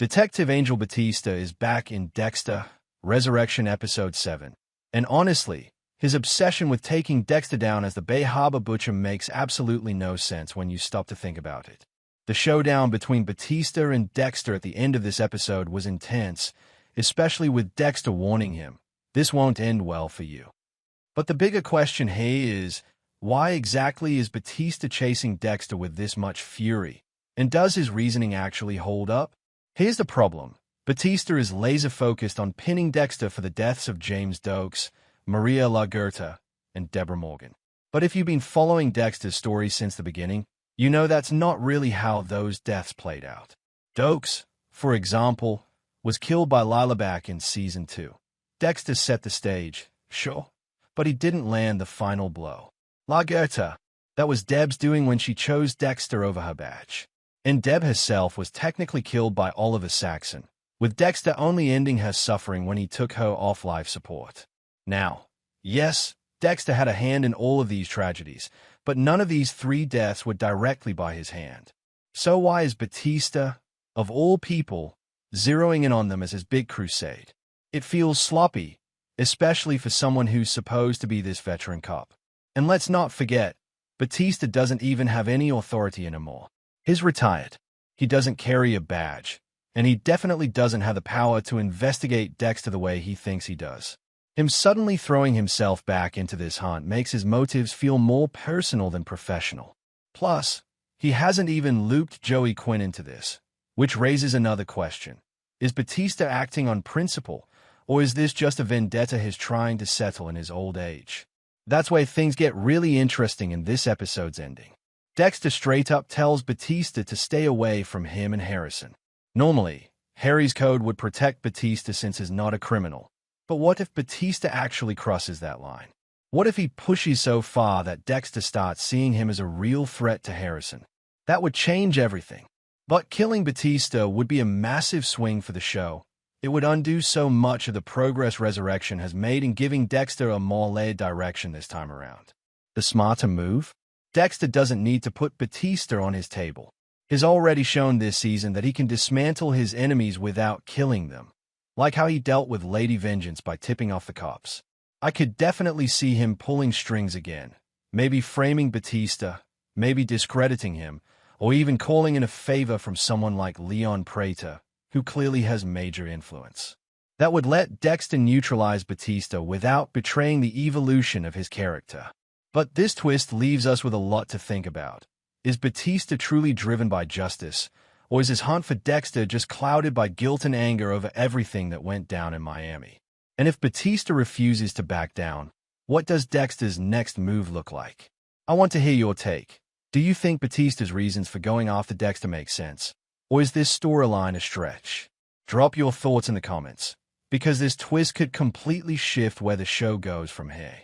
Detective Angel Batista is back in Dexter Resurrection Episode 7. And honestly, his obsession with taking Dexter down as the Bay Harbor Butcher makes absolutely no sense when you stop to think about it. The showdown between Batista and Dexter at the end of this episode was intense, especially with Dexter warning him, "This won't end well for you." But the bigger question here is, why exactly is Batista chasing Dexter with this much fury? And does his reasoning actually hold up? Here's the problem. Batista is laser-focused on pinning Dexter for the deaths of James Dokes, Maria LaGuerta, and Deborah Morgan. But if you've been following Dexter's story since the beginning, you know that's not really how those deaths played out. Dokes, for example, was killed by Lila back in Season 2. Dexter set the stage, sure, but he didn't land the final blow. LaGuerta, that was Deb's doing when she chose Dexter over her batch. And Deb herself was technically killed by Oliver Saxon, with Dexter only ending her suffering when he took her off life support. Now, yes, Dexter had a hand in all of these tragedies, but none of these 3 deaths were directly by his hand. So why is Batista, of all people, zeroing in on them as his big crusade? It feels sloppy, especially for someone who's supposed to be this veteran cop. And let's not forget, Batista doesn't even have any authority anymore. He's retired. He doesn't carry a badge, and he definitely doesn't have the power to investigate Dexter the way he thinks he does. Him suddenly throwing himself back into this hunt makes his motives feel more personal than professional. Plus, he hasn't even looped Joey Quinn into this, which raises another question. Is Batista acting on principle, or is this just a vendetta he's trying to settle in his old age? That's where things get really interesting in this episode's ending. Dexter straight up tells Batista to stay away from him and Harrison. Normally, Harry's code would protect Batista since he's not a criminal. But what if Batista actually crosses that line? What if he pushes so far that Dexter starts seeing him as a real threat to Harrison? That would change everything. But killing Batista would be a massive swing for the show. It would undo so much of the progress Resurrection has made in giving Dexter a more layered direction this time around. The smarter move? Dexter doesn't need to put Batista on his table. He's already shown this season that he can dismantle his enemies without killing them, like how he dealt with Lady Vengeance by tipping off the cops. I could definitely see him pulling strings again, maybe framing Batista, maybe discrediting him, or even calling in a favor from someone like Leon Prater, who clearly has major influence. That would let Dexter neutralize Batista without betraying the evolution of his character. But this twist leaves us with a lot to think about. Is Batista truly driven by justice, or is his hunt for Dexter just clouded by guilt and anger over everything that went down in Miami? And if Batista refuses to back down, what does Dexter's next move look like? I want to hear your take. Do you think Batista's reasons for going after Dexter make sense? Or is this storyline a stretch? Drop your thoughts in the comments, because this twist could completely shift where the show goes from here.